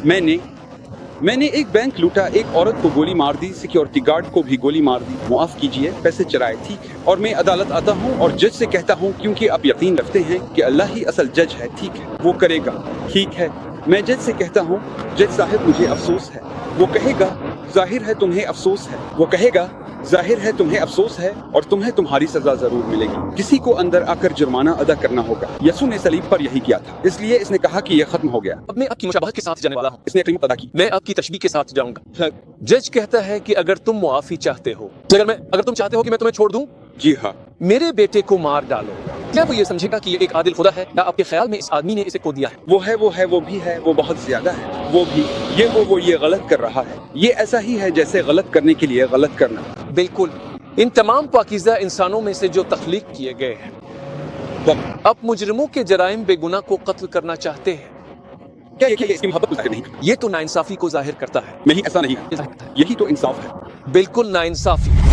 मैंने एक बैंक लूटा, एक औरत को गोली मार दी, सिक्योरिटी गार्ड को भी गोली मार दी, मुआफ कीजिए, पैसे चराए, ठीक है। और मैं अदालत आता हूँ और जज से कहता हूँ, क्योंकि आप यकीन रखते हैं कि अल्लाह ही असल जज है, ठीक है, वो करेगा, ठीक है। मैं जज से कहता हूँ, जज साहब मुझे अफसोस है। वो कहेगा, जाहिर है तुम्हें अफसोस है। वो कहेगा, जाहिर है तुम्हें अफसोस है और तुम्हें तुम्हारी सजा जरूर मिलेगी। किसी को अंदर आकर जुर्माना अदा करना होगा। यसू ने सलीब पर यही किया था, इसलिए इसने कहा कि यह खत्म हो गया। अब मैं आपकी मुशाबहत के साथ जाने वाला हूँ। इसने कीमत अदा की। मैं आपकी तशबीह के साथ जाऊंगा। जज कहता है कि अगर तुम मुआफी चाहते हो, अगर तुम चाहते हो कि मैं तुम्हें छोड़ दूं, जी हाँ। मेरे बेटे को मार डालो। क्या वो ये समझेगा कि ये एक आदिल खुदा है, या आपके ख्याल में इस आदमी ने इसे खो दिया है? वो भी है, वो बहुत ज्यादा है। वो भी ये गलत कर रहा है। ये ऐसा ही है जैसे गलत करने के लिए गलत करना। बिल्कुल। इन तमाम पाकीज़ा इंसानों में से जो तख्लीक किए गए हैं, अब मुजरिमों के जराइम बेगुनाह को कत्ल करना चाहते हैं। क्या ये इसकी मोहब्बत को जाहिर नहीं करता? ये तो नाइंसाफी को जाहिर करता है। नहीं, ऐसा नहीं है। यही तो इंसाफ है। बिल्कुल नाइंसाफी।